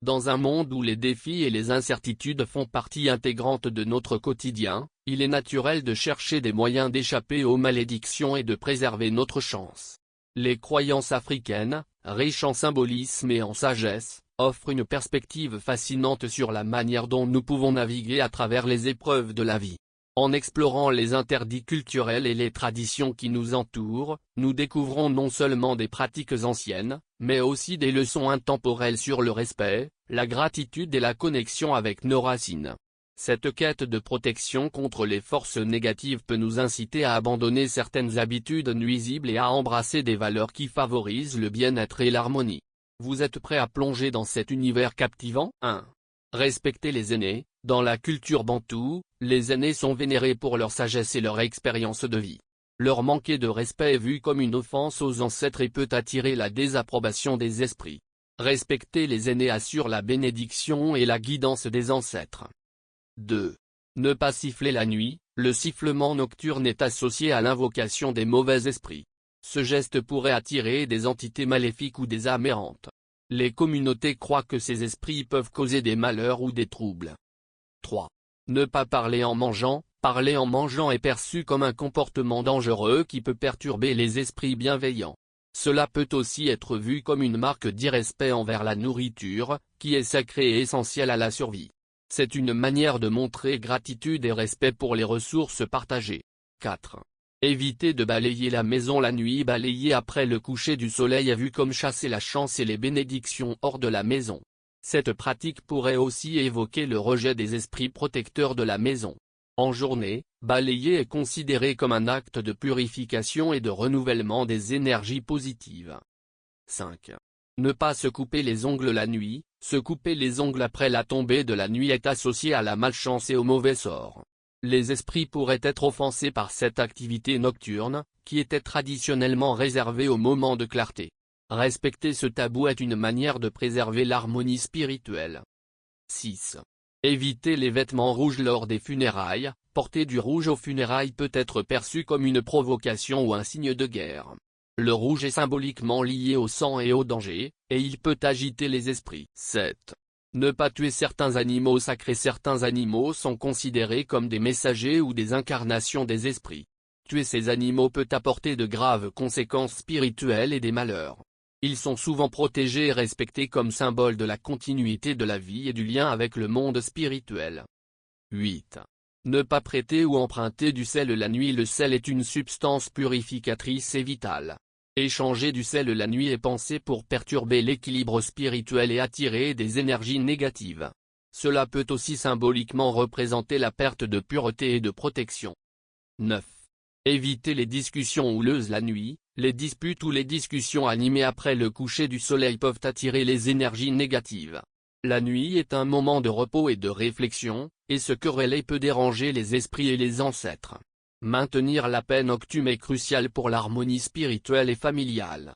Dans un monde où les défis et les incertitudes font partie intégrante de notre quotidien, il est naturel de chercher des moyens d'échapper aux malédictions et de préserver notre chance. Les croyances africaines, riches en symbolisme et en sagesse, offrent une perspective fascinante sur la manière dont nous pouvons naviguer à travers les épreuves de la vie. En explorant les interdits culturels et les traditions qui nous entourent, nous découvrons non seulement des pratiques anciennes, mais aussi des leçons intemporelles sur le respect, la gratitude et la connexion avec nos racines. Cette quête de protection contre les forces négatives peut nous inciter à abandonner certaines habitudes nuisibles et à embrasser des valeurs qui favorisent le bien-être et l'harmonie. Vous êtes prêt à plonger dans cet univers captivant? 1. Respecter les aînés. Dans la culture bantoue, les aînés sont vénérés pour leur sagesse et leur expérience de vie. Leur manquer de respect est vu comme une offense aux ancêtres et peut attirer la désapprobation des esprits. Respecter les aînés assure la bénédiction et la guidance des ancêtres. 2. Ne pas siffler la nuit. Le sifflement nocturne est associé à l'invocation des mauvais esprits. Ce geste pourrait attirer des entités maléfiques ou des âmes errantes. Les communautés croient que ces esprits peuvent causer des malheurs ou des troubles. 3. Ne pas parler en mangeant. Parler en mangeant est perçu comme un comportement dangereux qui peut perturber les esprits bienveillants. Cela peut aussi être vu comme une marque d'irrespect envers la nourriture, qui est sacrée et essentielle à la survie. C'est une manière de montrer gratitude et respect pour les ressources partagées. 4. Éviter de balayer la maison la nuit. Balayer après le coucher du soleil est vu comme chasser la chance et les bénédictions hors de la maison. Cette pratique pourrait aussi évoquer le rejet des esprits protecteurs de la maison. En journée, balayer est considéré comme un acte de purification et de renouvellement des énergies positives. 5. Ne pas se couper les ongles la nuit. Se couper les ongles après la tombée de la nuit est associé à la malchance et au mauvais sort. Les esprits pourraient être offensés par cette activité nocturne, qui était traditionnellement réservée au moment de clarté. Respecter ce tabou est une manière de préserver l'harmonie spirituelle. 6. Éviter les vêtements rouges lors des funérailles. Porter du rouge aux funérailles peut être perçu comme une provocation ou un signe de guerre. Le rouge est symboliquement lié au sang et au danger, et il peut agiter les esprits. 7. Ne pas tuer certains animaux sacrés. Certains animaux sont considérés comme des messagers ou des incarnations des esprits. Tuer ces animaux peut apporter de graves conséquences spirituelles et des malheurs. Ils sont souvent protégés et respectés comme symbole de la continuité de la vie et du lien avec le monde spirituel. 8. Ne pas prêter ou emprunter du sel la nuit. Le sel est une substance purificatrice et vitale. Échanger du sel la nuit est pensé pour perturber l'équilibre spirituel et attirer des énergies négatives. Cela peut aussi symboliquement représenter la perte de pureté et de protection. 9. Éviter les discussions houleuses la nuit. Les disputes ou les discussions animées après le coucher du soleil peuvent attirer les énergies négatives. La nuit est un moment de repos et de réflexion, et se quereller peut déranger les esprits et les ancêtres. Maintenir la paix nocturne est crucial pour l'harmonie spirituelle et familiale.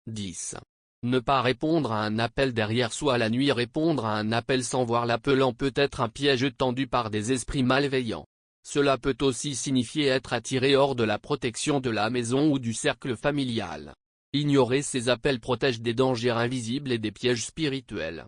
10. Ne pas répondre à un appel derrière soi la nuit. Répondre à un appel sans voir l'appelant peut être un piège tendu par des esprits malveillants. Cela peut aussi signifier être attiré hors de la protection de la maison ou du cercle familial. Ignorer ces appels protège des dangers invisibles et des pièges spirituels.